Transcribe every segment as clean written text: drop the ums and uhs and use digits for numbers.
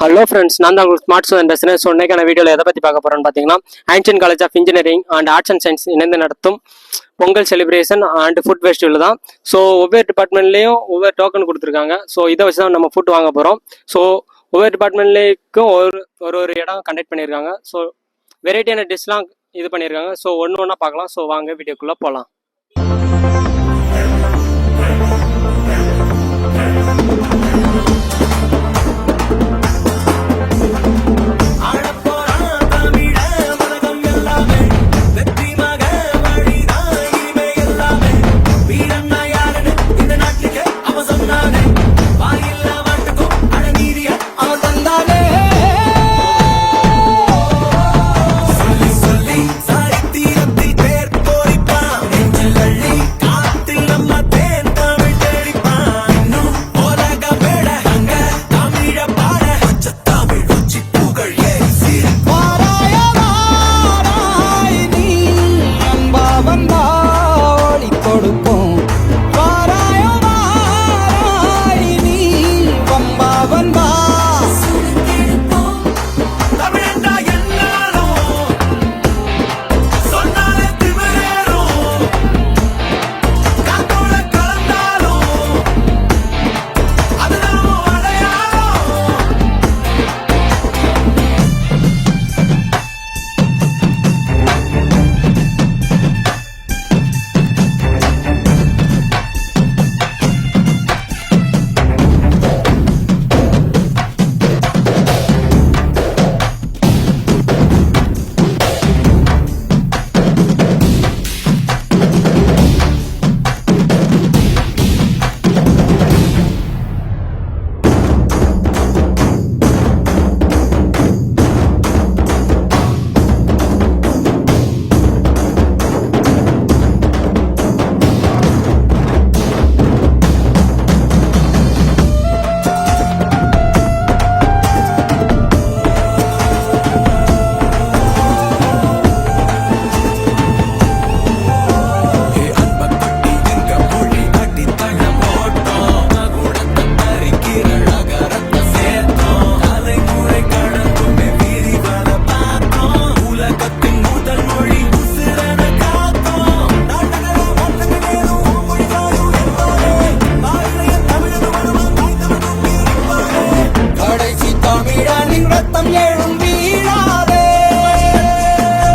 Hello friends, நான் தான் உங்களுக்கு ஸ்மார்ட் ஸ்டூடெண்ட் பேசுகிறேன். ஸோ இன்னைக்கான வீடியோவில் எதை பற்றி பார்க்க போகிறோன்னு பார்த்தீங்கன்னா, ஆன்ஷியன் college of engineering and arts and science இணைந்து நடத்தும் Pongal celebration and food festival தான். ஸோ ஒவ்வொரு டிபார்ட்மெண்ட்லேயும் ஒவ்வொரு டோக்கன் கொடுத்துருக்காங்க. ஸோ இதை வச்சு தான் நம்ம ஃபுட் வாங்க போகிறோம். ஸோ ஒவ்வொரு டிபார்ட்மெண்ட்லேயும் ஒரு இடம் கண்டக்ட் பண்ணியிருக்காங்க. ஸோ வெரைட்டியான டிஷ்லாம் இது பண்ணியிருக்காங்க. ஸோ ஒன்று ஒன்றா பார்க்கலாம். ஸோ வாங்க வீடியோக்குள்ளே போகலாம்.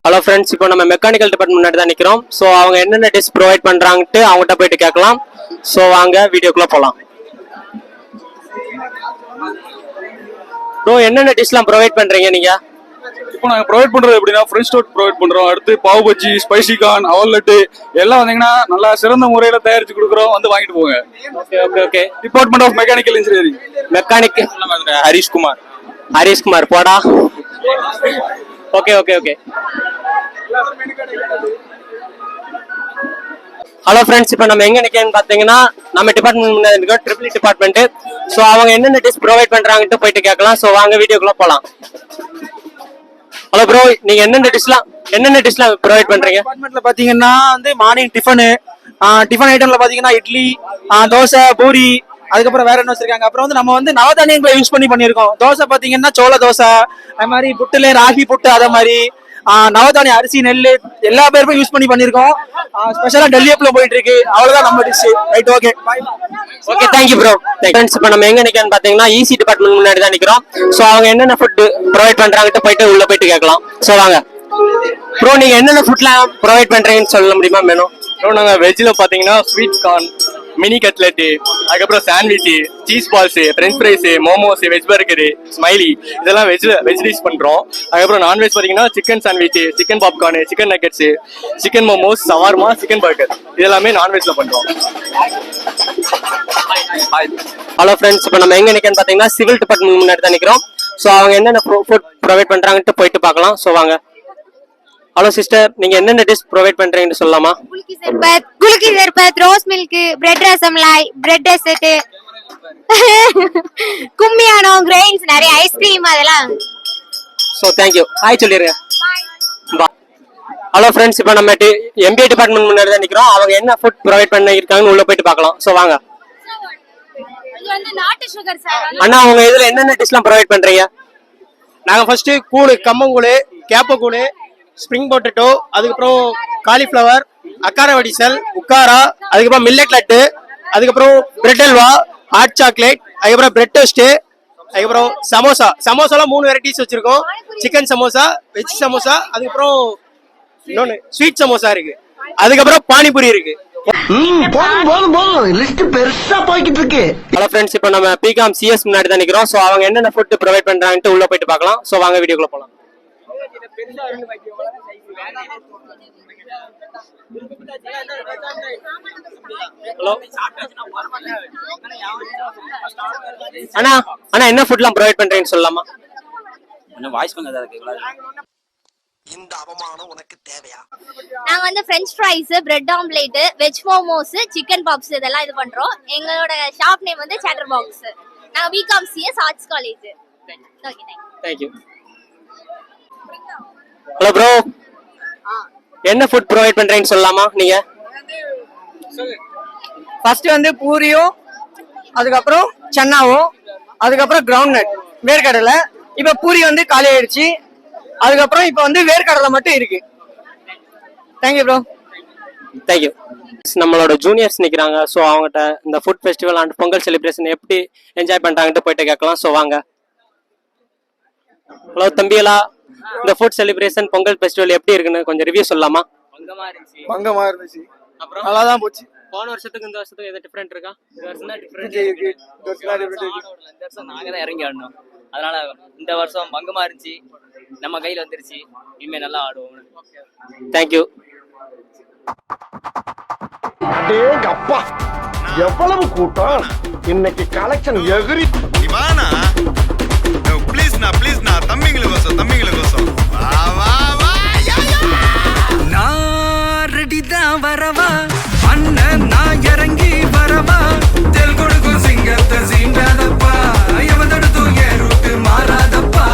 ஹலோ ஃப்ரெண்ட்ஸ், இப்போ நம்ம மெக்கானிக்கல் டிபார்ட்மெண்ட் முன்னாடி தான் நிற்கிறோம். ஸோ அவங்க என்னென்ன டிஷ் ப்ரொவைட் பண்ணுறாங்கன்ட்டு அவங்ககிட்ட போயிட்டு கேட்கலாம். ஸோ வாங்க வீடியோக்குள்ளே போகலாம். ப்ரோ, என்னென்ன டிஷ்லாம் ப்ரொவைட் பண்ணுறீங்க நீங்கள்? இப்போ நாங்கள் ப்ரொவைட் பண்ணுறது எப்படின்னா, ஃப்ரெஞ்ச் டோஸ்ட் ப்ரொவைட் பண்ணுறோம். அடுத்து பாவ் பஜ்ஜி, ஸ்பைசி கார்ன், அவல்லட்டு எல்லாம் வந்தீங்கன்னா நல்லா சிறந்த முறையில் தயாரித்து கொடுக்குறோம். வந்து வாங்கிட்டு போங்க. Okay okay okay. Department of mechanical engineering. Mechanic Harishkumar போடா. Okay okay okay. Hello friends, இப்போ நம்ம எங்க நிற்கன்னு பார்த்தீங்கன்னா, நம்ம டிபார்ட்மெண்ட் முன்னாடி இருக்கோம், ட்ரிபிள் டிபார்ட்மெண்ட். ஸோ அவங்க என்னென்ன டிஷ் ப்ரொவைட் பண்றாங்கன்ட்டு போயிட்டு கேட்கலாம். ஸோ வாங்க வீடியோக்குள்ள போகலாம். ஹலோ ப்ரோ, நீங்க என்னென்ன டிஷ்லாம் ப்ரொவைட் பண்றீங்க? டிபார்ட்மெண்ட்ல பாத்தீங்கன்னா வந்து மார்னிங் டிஃபன் ஐட்டம்ல பாத்தீங்கன்னா இட்லி, தோசை, பூரி, அதுக்கப்புறம் வேற என்ன வச்சிருக்காங்க. அப்புறம் வந்து நம்ம வந்து நவதானியங்களை யூஸ் பண்ணிருக்கோம். தோசை பாத்தீங்கன்னா சோள தோசை, அது மாதிரி புட்டுல ராகி புட்டு, அத மாதிரி நவதானிய அரிசி, நெல் எல்லா பேருமே யூஸ் பண்ணிருக்கோம். ஸ்பெஷலா டெல்லியப்ல போயிட்டு இருக்கு. அவ்வளவுதான் நம்ம dish. Right, okay bye. Okay, thank you bro. Friends, இப்போ நம்ம எங்க நிக்கன்னு பாத்தீங்கன்னா ஈசி டிபார்ட்மெண்ட் முன்னாடி தான் நிக்கிறோம். ஸோ அவங்க என்னென்ன ஃபுட் ப்ரொவைட் பண்றாங்கன்னு போயிட்டு உள்ள போயிட்டு கேட்கலாம். ஸோ வாங்க ப்ரோ, நீங்க என்னென்ன ஃபுட்லாம் ப்ரொவைட் பண்றீங்கன்னு சொல்ல முடியுமா? மெனு ப்ரோ, நாங்கள் வெஜ்ஜில் பார்த்தீங்கன்னா ஸ்வீட் கார்ன், மினி கட்லெட்டு, அதுக்கப்புறம் sandwich, cheese balls, french fries, momos, veg burger, smiley, இதெல்லாம் வெஜ் டிஷ் பண்ணுறோம். அதுக்கப்புறம் நான்வெஜ் பார்த்தீங்கன்னா chicken sandwich, chicken popcorn, chicken nuggets, chicken momos, shawarma, chicken burger இதெல்லாமே நான்வெஜ்ல பண்ணுறோம். ஹலோ ஃப்ரெண்ட்ஸ், இப்போ நம்ம எங்க நிற்கன்னு பார்த்தீங்கன்னா சிவில் டிபார்ட்மெண்ட் முன்னாடி தான் நிற்கிறோம். ஸோ அவங்க என்னென்ன ஃபுட் ப்ரொவைட் பண்றாங்கன்ட்டு போயிட்டு பார்க்கலாம். ஸோ வாங்க. ஹலோ சிஸ்டர், நீங்க என்னென்ன டிஷ் ப்ரொவைட் பண்றீங்கன்னு சொல்லலாமா? Kulukki sharbat, rose milk, bread rasmalai, bread dessert, கும்மியானோ, கிரெயின்ஸ், நிறைய ஐஸ்கிரீம் அதெல்லாம். So thank you. ஹாய் சொல்லிடுங்க. ஹலோ ஃப்ரெண்ட்ஸ், இப்போ நம்ம எம்பிஏ டிபார்ட்மெண்ட் முன்னாடி தான் நிற்கிறோம். அவங்க என்ன ஃபுட் ப்ரொவைட் பண்ணிருக்காங்கன்னு உள்ள போயிட்டு பார்க்கலாம். ஸோ வாங்க. இது வந்து நாட்டு சுகர் சார். அண்ணா உங்க இதுல என்னென்ன டிஷ்லாம் ப்ரொவைட் பண்றீங்க? நாங்க ஃபர்ஸ்ட் கூழு, கம்மங்கூழு, கேப்பக்கூழு, ஸ்ப்ரிங் பொட்டேட்டோ, அதுக்கப்புறம் காலிஃப்ளவர், அக்கார வடிசல், உக்காரா, அதுக்கப்புறம் மில்லட் லட்டு, அதுக்கப்புறம் பிரெட் அல்வா, ஹாட் சாக்லேட், அதுக்கப்புறம் பிரெட் டோஸ்ட், அதுக்கப்புறம் சமோசா. சமோசால 3 வெரைட்டிஸ் வச்சிருக்கோம். சிக்கன் சமோசா, வெஜ் சமோசா, அதுக்கப்புறம் இன்னொன்னு ஸ்வீட் சமோசா இருக்கு. அதுக்கப்புறம் பானிபூரி இருக்கு. போதும் லிஸ்ட் பெருசா போய்கிட்டு இருக்கு. ஹலோ ஃப்ரெண்ட்ஸ், இப்போ நம்ம பிகாம் சிஎஸ் முன்னாடி தான் நிக்கிறோம். ஸோ அவங்க என்னென்ன ஃபுட் ப்ரொவைட் பண்றாங்கன்ட்டு உள்ள போயிட்டு பார்க்கலாம். ஸோ வாங்க வீடியோக்குள்ள போலாம். ஹலோ அண்ணா, அண்ணா என்ன ஃபுட்லாம் ப்ரொவைட் பண்றீங்கன்னு சொல்லலாமா? கொஞ்சம் வாய்ஸ் கொஞ்சம் இதா இருக்குங்களா? இந்த அவமானம் உனக்கு தேவையா? நாங்க வந்து french fries, bread omelette, veg momos, chicken pops இதெல்லாம் இது பண்றோம். எங்களோட ஷாப் நேம் வந்து சேட்டர் பாக்ஸ். நாங்க B Com CS arts college. Okay, thank you. Hello bro, என்ன ஃபுட் ப்ரொவைட் பண்றீங்கன்னு சொல்லலாமா நீங்க? ஃபர்ஸ்ட் வந்து பூரியும், அதுக்கப்புறம் சன்னாவும், அதுக்கப்புறம் கிரவுண்ட் நட் வேர்க்கடலை. இப்ப பூரி வந்து காலி ஆயிடுச்சு. அதுக்கப்புறம் இப்ப வந்து வேர்க்கடலை மட்டும் இருக்கு. Thank you bro. தேங்க்யூ. நம்மளோட ஜூனியர்ஸ் நிக்கிறாங்க. ஸோ அவங்ககிட்ட இந்த food festival and Pongal celebration எப்படி என்ஜாய் பண்றாங்கன்ட்டு போயிட்டு கேட்கலாம். ஸோ வாங்க. ஹலோ தம்பியலா, இந்த ஃபுட் செலிப்ரேஷன் பொங்கல் ஃபெஸ்டிவல் எப்படி இருக்குன்னு கொஞ்சம் ரிவ்யூ சொல்லலாமா? பங்கமா இருந்துச்சு. அப்புறம் நல்லா தான் போச்சு. போன வருஷத்துக்கு இந்த வருஷத்துக்கு எதாவது டிஃபரெண்ட் இருக்கா? இந்த வருஷம் தான் டிஃபரெண்ட் இருக்கு. இந்த வருஷம் நாங்க தான் இறங்கி ஆடணும். அதனால இந்த வருஷம் பங்கமா இருந்துச்சு, நம்ம கையில வந்துருச்சு. இனிமே நல்லா ஆடுவோம். தேங்க்யூ. அப்பா எவ்வளவு கூட்டம் இன்னைக்கு கலெக்ஷன் எகிரி. இவானா ப்ளீஸ் நான் தம்பிங்களுக்கோசம் வா நான் ரெடி தான் வரவா அண்ணன், நான் இறங்கி வரவா. தெல் கொடுக்கும் சிங்கத்தை சீண்டாதப்பா, எவதடுத்தும் என் ரூட்டு மாறாதப்பா.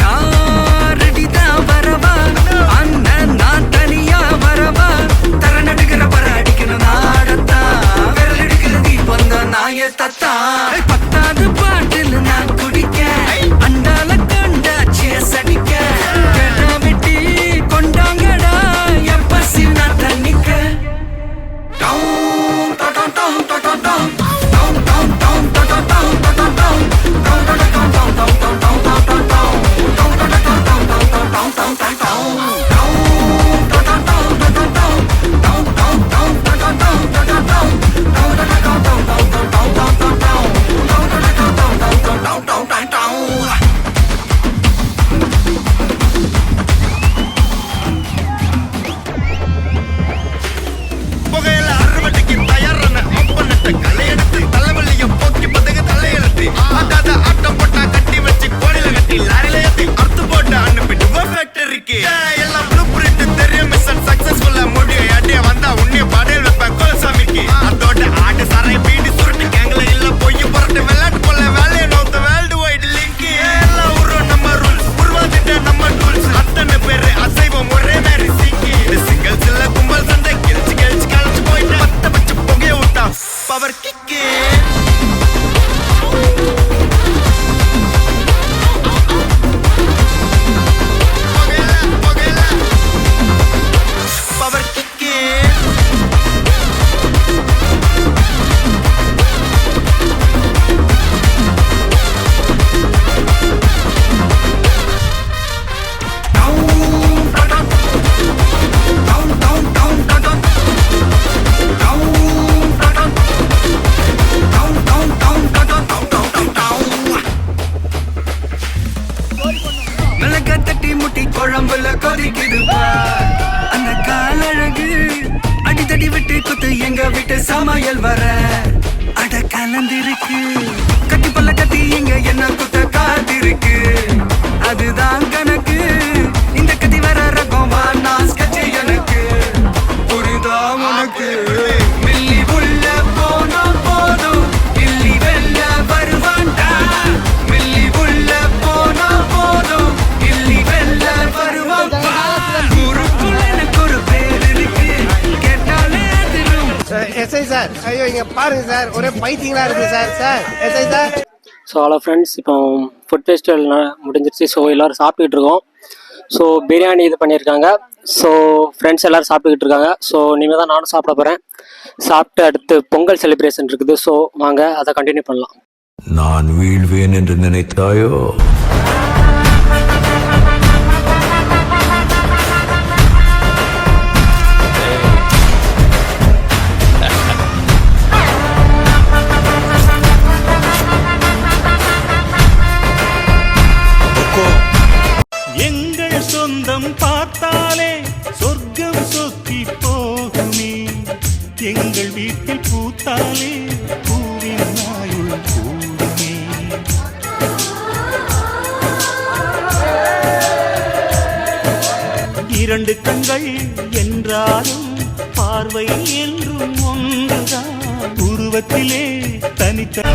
நான் ரெடி தான் வரவா அண்ணன், நான் தனியா வரவா. தர நடுக்கிற பர அடிக்கணும் நாடத்தா, விரல் எடுக்கிற தீபம் தான் நாய தத்தா. 10வது பாட்டில் நான் குடிக்க, அண்டால கண்டா சேஸ் அடிக்க. வெட்டி கொண்டாங்கடா என் பசி நான் தண்ணிக்க. புகையில அறுவடைக்கு தயாரான அப்பனட்ட கலையெடுத்து தலைவலிய போக்கி பதகு தலையெழுத்து ஆட்டாத ஆட்டம் போட்டா கட்டி வச்சு கோடில கட்டி லாரில ஏத்தி அறுத்து போட்டு அனுப்பிட்டு ஃபேக்டரிக்கு எல்லாம் ப்ளூ பிரிண்ட் தெரியும். மிஷன் சக்சஸ்ஃபுல்லா முடியும். அடியே வந்தா உன்னைய பாடையில் வைப்பேன் கோலசாமிக்கு. அதோட ஆட்டு சாரை பீடி சுருட்டு கேங்கல இல்ல போய் புரட்டு விளையாட்டு போல வேலையை நோத்த வேர்ல்டு வைடு லிங்க். எல்லாம் உருவம் நம்ம ரூல்ஸ், உருவாதிட்ட நம்ம டூல்ஸ். அத்தனை பேரு அசைவம் ஒரே மாதிரி சிங்கி. சிங்கிள்ஸ் இல்ல கும்பல் சண்டை கிழிச்சு கழிச்சு போயிட்டு பத்த வச்சு புகைய விட்டா பவர் கிக்கு. Power kick. மிளகா தட்டி முட்டி குழம்புல கொதிக்குது பார். அந்த காலழகு அடித்தடி விட்டு குத்து எங்க வீட்டு சமையல் வர அட கலந்திருக்கு. கட்டி பல்ல கட்டி இங்க என்ன குத்த காத்திருக்கு. அதுதான் கணக்கு. இந்த கத்தி வர ரகம் வா நான் ஸ்கெட்ச் எனக்கு புரிதா உனக்கு. மில்லி உள்ள போனா போதும், இல்லி வெல்ல வருவான்டா. மில்லி உள்ள போனா போதும், இல்லி வெல்ல வருவான்டா. குருக்குள்ள எனக்கு ஒரு பேர் இருக்கு, கேட்டாலே அதிரும். எஸ்ஐ சார், ஐயோ இங்க இங்க பாருங்க சார், ஒரே பைத்தியங்களா இருக்கு sir. Sir SI sir. So hello friends, இப்போ ஃபுட் ஃபெஸ்டிவல் முடிஞ்சிருச்சு. ஸோ எல்லோரும் சாப்பிட்டுக்கிட்டு இருக்கோம். ஸோ பிரியாணி இது பண்ணியிருக்காங்க. ஸோ ஃப்ரெண்ட்ஸ் எல்லோரும் சாப்பிட்டுக்கிட்டு இருக்காங்க. ஸோ இனிமேல் தான் நானும் சாப்பிட போகிறேன். சாப்பிட்டு அடுத்து பொங்கல் செலிப்ரேஷன் இருக்குது. ஸோ வாங்க அதை கண்டினியூ பண்ணலாம். நான் வீழ்வேன் என்று நினைத்தாயோ? எங்கள் சொந்தம் பார்த்தாலே சொர்க்கம் சொத்தி போகுமே, எங்கள் வீட்டில் பூத்தாலே பூவின் நாயுள் கூடுமே. இரண்டு கண்கள் என்றாலும் பார்வை என்றும் ஒன்றுதான், உருவத்திலே தனித்த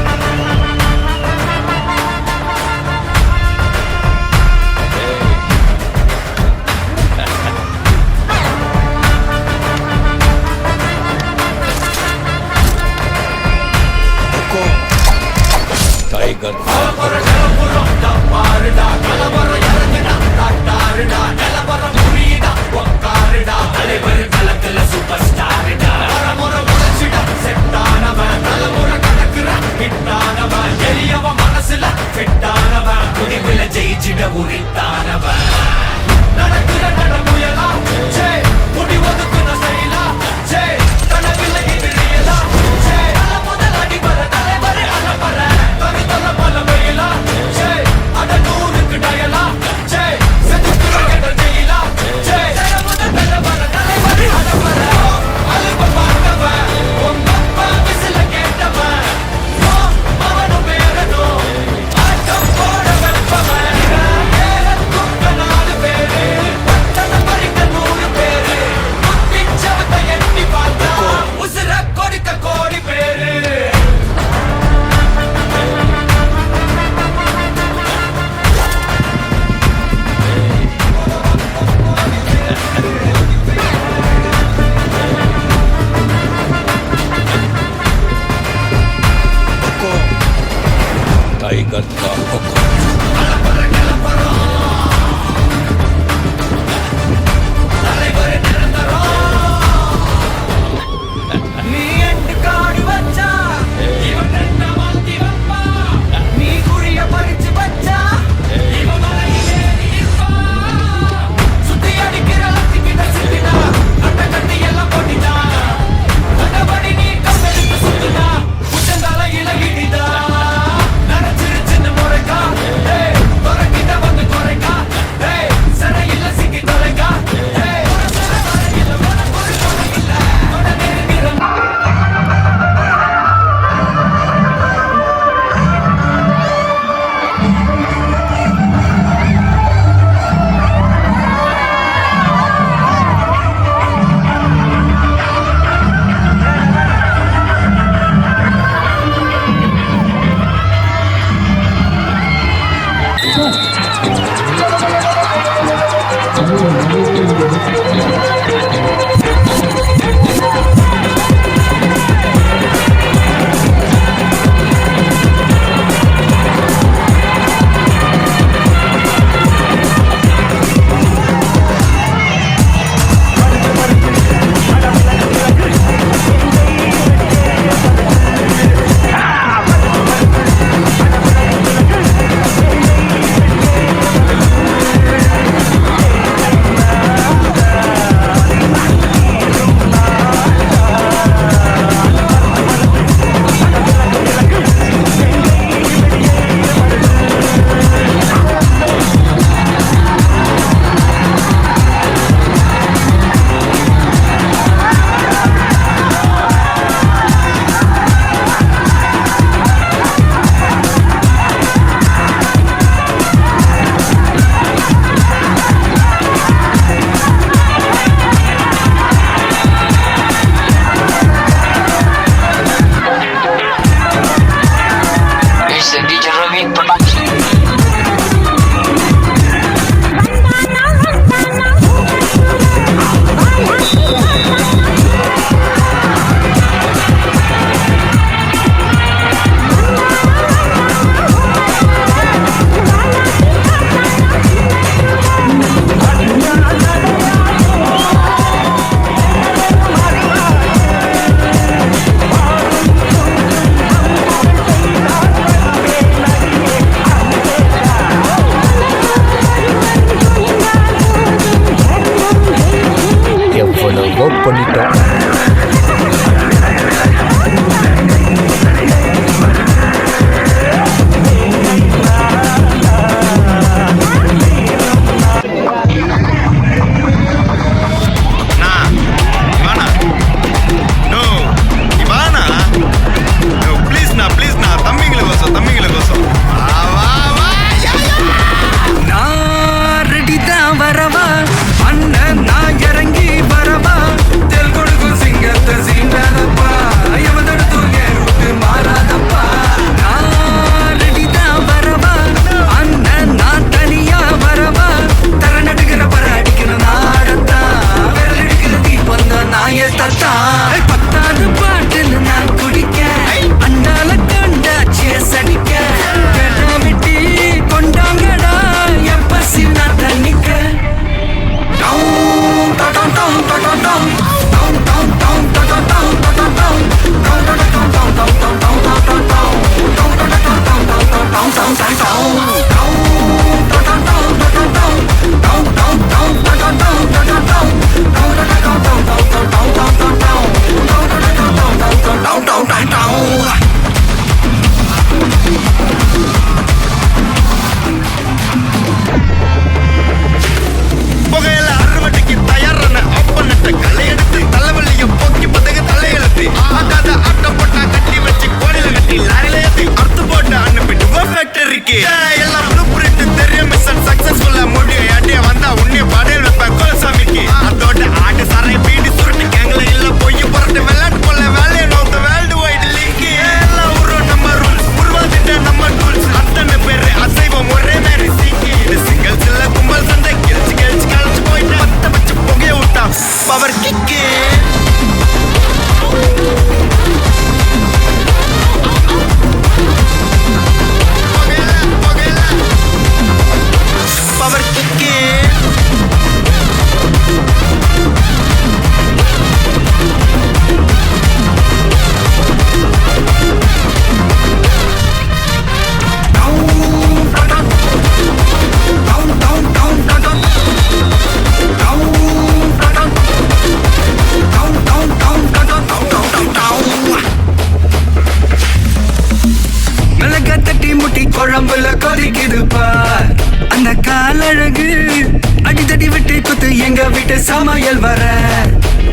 விட்டு சமையல் வர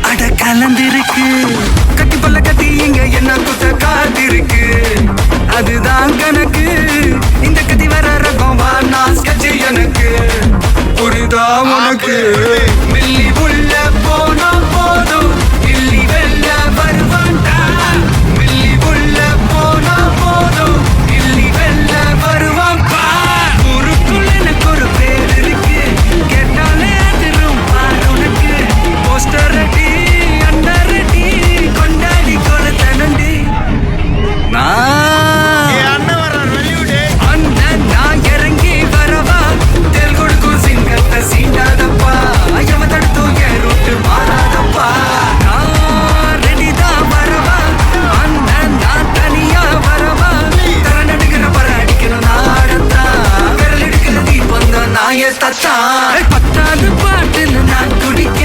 அட கலந்திருக்கு கட்டி பல்ல கட்டி இங்க என்ன குத்த காத்திருக்கு அதுதான் கணக்கு இந்த கத்தி வர ரகம் வா நான் sketch எனக்கு புரிதா உனக்கு மில்லி உள்ள போனா போதும் இல்லி வெல்ல வருவான்டா மில்லி உள்ள போனா போதும் இல்லி வெல்ல வருவான் பா ஊருக்குள்ள எனக்கு ஒரு பேர் இருக்கு கேட்டாலே அதிரும் பார் உனக்கு போஸ்டர் அடி அண்டர் அடி கொண்டாடி கொடுத்தனண்டி அண்ணன் நான் இறங்கி வரவா தெல் கொடுக்கும் சிங்கத்தை சீண்டாதப்பா எவ தடுத்தும் என் ரூட்டு மாறாதப்பா நான் ரெடி தான் வரவா அண்ணன் நான் தனியா வரவா தர நடுக்கிற பர அடிக்கணும் நாடத்தா விரல் எடுக்கிற தீபம் தான் நான் என் தத்தா 10வது பாட்டுல நான் குடிக்க